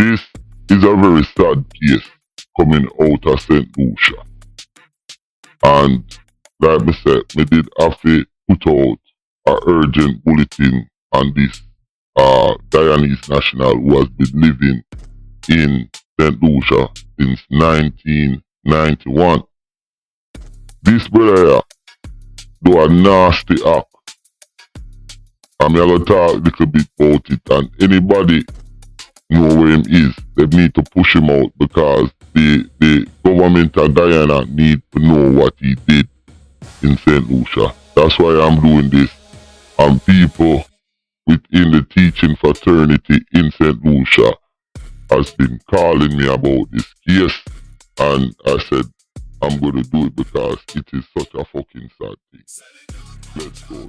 This is a very sad case coming out of St. Lucia. And like I said, me did have to put out an urgent bulletin on this Guyanese national who has been living in St. Lucia since 1991. This brother here do a nasty act. I'm going to talk a little bit about it, and anybody know where him is, they need to push him out because the government of Guyana need to know what he did in St. Lucia. That's why I'm doing this. And people within the teaching fraternity in St. Lucia has been calling me about this case, and I said I'm going to do it because it is such a fucking sad thing. Let's go, yo.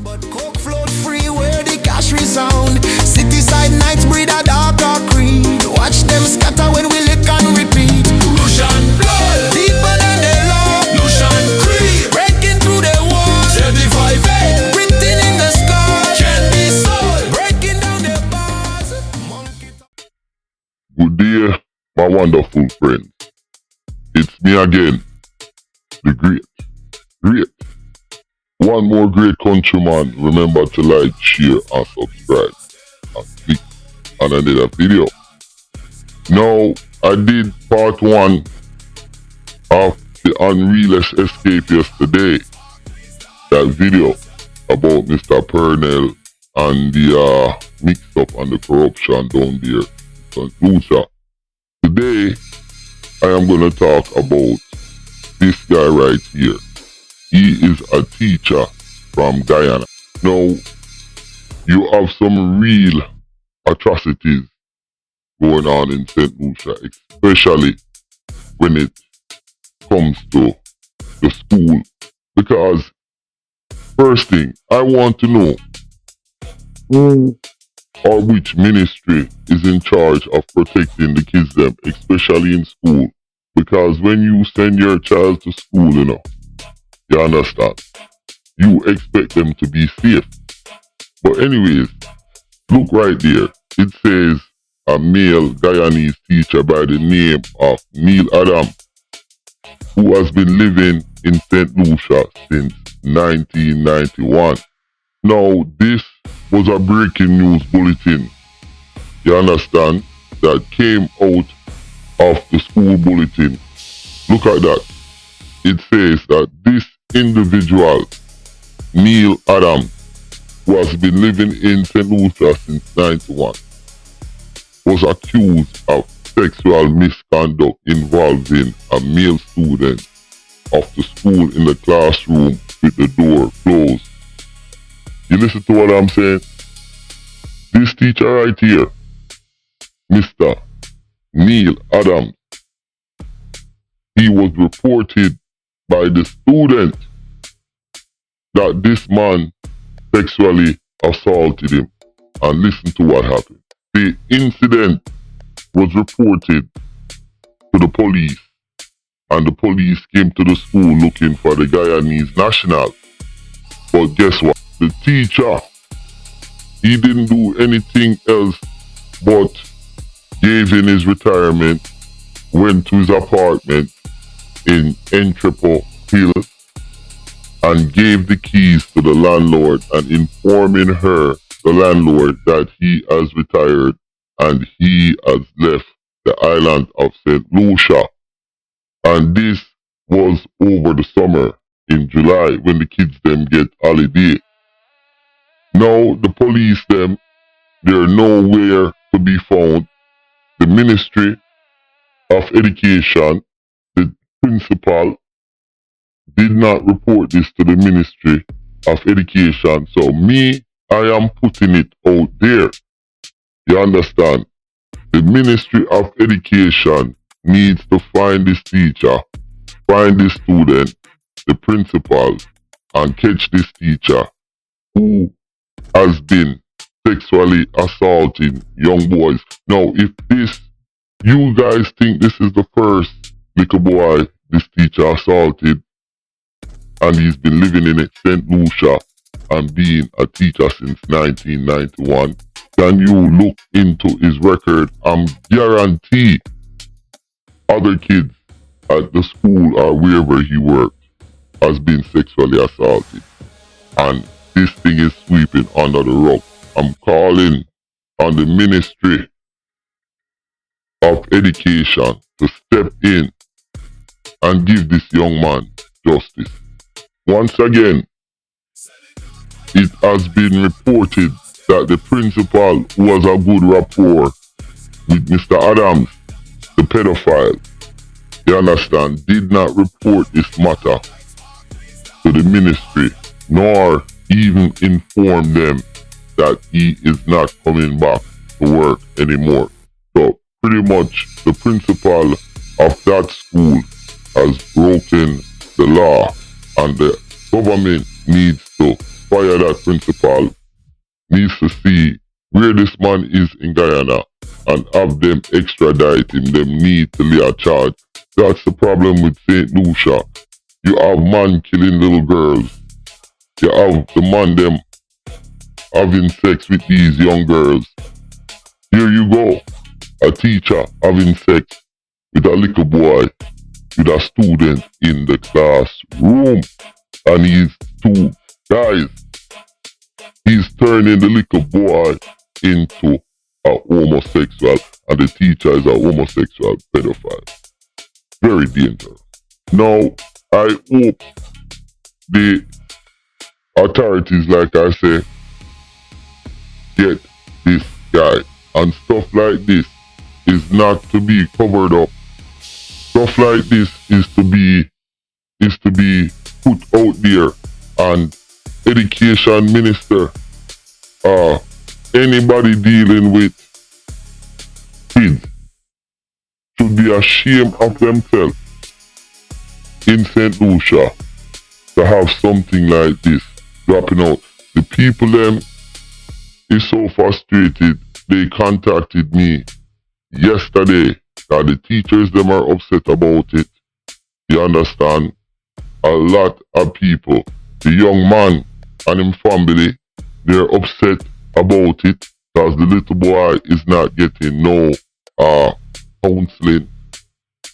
But coke float free where the cash resound. City side nights breed a darker creed. Watch them scatter when we lick and repeat. Lucian blood deeper than the law. Lucian creed breaking through the wall. 75 written in the sky. Can't be sold. Breaking down the bars. Good day, my wonderful friends. It's me again, the great. One more great countryman. Remember to like, share, and subscribe. And click on another video. Now, I did part 1 of the unrealest escape yesterday. That video about Mr. Purnell and the mix-up and the corruption down there in St. Lucia. Today, I am going to talk about this guy right here. He is a teacher from Guyana. Now, you have some real atrocities going on in St. Lucia, especially when it comes to the school. Because, first thing, I want to know who or which ministry is in charge of protecting the kids them, especially in school. Because when you send your child to school, you understand, you expect them to be safe. But anyways, look right there. It says a male Guyanese teacher by the name of Neil Adam, who has been living in St. Lucia since 1991. Now, this was a breaking news bulletin, you understand, that came out of the school bulletin. Look at that. It says that this individual, Neil Adams, who has been living in St. Lucia since 91, was accused of sexual misconduct involving a male student of the school in the classroom with the door closed. You listen to what I'm saying? This teacher right here, Mr. Neil Adams, he was reported by the student that this man sexually assaulted him. And listen to what happened. The incident was reported to the police, and the police came to the school looking for the Guyanese national. But guess what? The teacher, he didn't do anything else but gave in his retirement, went to his apartment in Entrepot Hill, and gave the keys to the landlord and informing her, the landlord, that he has retired and he has left the island of St. Lucia. And this was over the summer in July when the kids them get holiday. Now the police them, they're nowhere to be found. The Ministry of Education, the principal, did not report this to the Ministry of Education. So I am putting it out there. You understand? The Ministry of Education needs to find this teacher, find this student, the principal, and catch this teacher who has been sexually assaulting young boys. Now, if you guys think this is the first little boy this teacher assaulted, and he's been living in St. Lucia and being a teacher since 1991, can you look into his record and guarantee other kids at the school or wherever he worked has been sexually assaulted? And this thing is sweeping under the rug. I'm calling on the Ministry of Education to step in and give this young man justice. Once again, it has been reported that the principal, who has a good rapport with Mr. Adams, the pedophile, you understand, did not report this matter to the ministry, nor even inform them that he is not coming back to work anymore. So pretty much the principal of that school has broken the law, and the government needs to fire that principal, needs to see where this man is in Guyana and have them extradite him. Them need to lay a charge. That's the problem with St. Lucia. You have man killing little girls. You have the man them having sex with these young girls. Here you go, a teacher having sex with a little boy, with a student in the classroom, and he's two guys. He's turning the little boy into a homosexual, and the teacher is a homosexual pedophile. Very dangerous. Now, I hope the authorities, like I say, get this guy. And stuff like this is not to be covered up. Stuff like this is to be put out there. And education minister, anybody dealing with kids should be ashamed of themselves in St. Lucia to have something like this dropping out. The people them is so frustrated. They contacted me yesterday that the teachers them are upset about it. You understand? A lot of people, the young man and his family, they're upset about it because the little boy is not getting no counseling,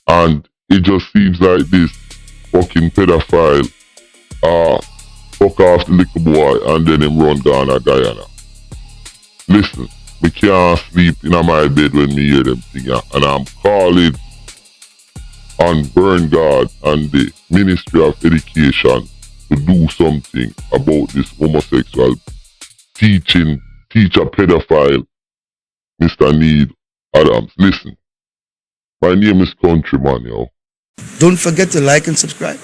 and it just seems like this fucking pedophile fuck off the little boy and then him run down to Guyana. Listen, me can't sleep in my bed when me hear them things, and I'm calling on Burn God and the Ministry of Education to do something about this homosexual teacher pedophile, Mr. Neil Adams. Listen, my name is Countryman, yo. Don't forget to like and subscribe.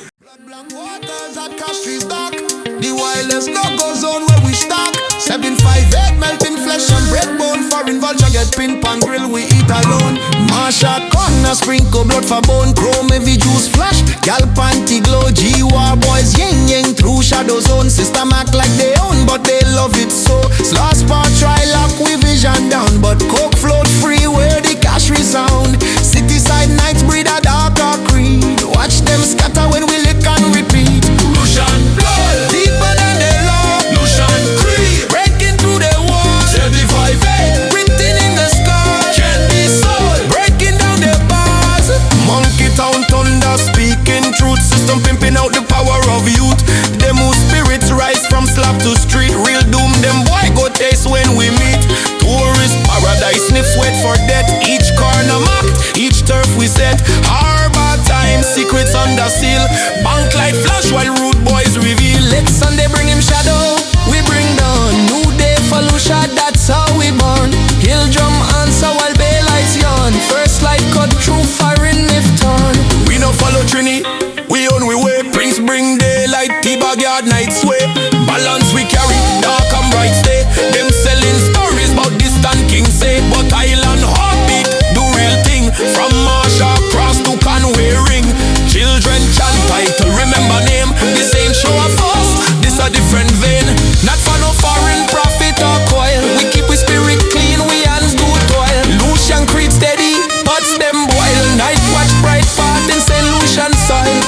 The wildest no-go zone where we stock 758 melting flesh and breadbone. Foreign vulture get pin pan grill, we eat alone. Marsha corner sprinkle blood for bone. Chrome heavy juice flash, gal panty glow. G-War boys yang yang through shadow zone. System act like they own but they love it so. Sloss part try lock we vision down, but coke float free where the cash resound. City side nights breed a darker creed. Watch them scatter when we lick and repeat. Lucian blood deeper than they love. Lucian creed breaking through the walls. 75-8 written in the sky. Can't be sold breaking down the bars. Monkey town thunder speaking truth. System pimping out the power of youth. Them whose spirits rise from slab to street. Real doom them boy go taste when we meet. Tourist paradise sniff sweat for death. Each corner marked, each turf we set. Harbor time secrets under seal. Bank light flash while rude boys reveal. Let Sunday bring him shadow, we bring down. New day for Lucia, that's how we born. Hill drum answer while bay lights yawn. First light cut through foreign if torn. We no follow Trini, we on we way. Prince bring daylight, T-bag yard night sway. Balance we carry, dark and bright stay. Them selling stories about distant king say. But island heartbeat, do real thing. From Marsha cross to Conway ring. Children chant title, remember name. This ain't show of us, this a different vein. Not for no foreign profit or coil. We keep we spirit clean, we hands do toil. Lucian creed steady, pots them boil. Night watch bright path in St. Lucian soil.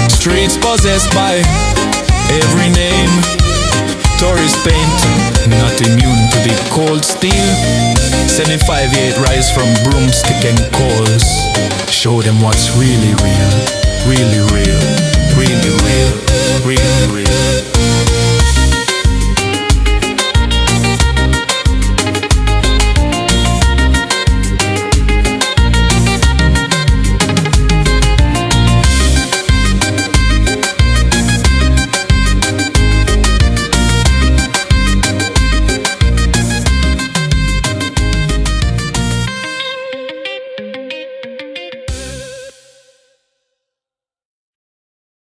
Streets possessed by every name. tourist paint, not immune to the cold steel. 75-8 rise from broomstick and coals. Show them what's really real, really real, really real, really real.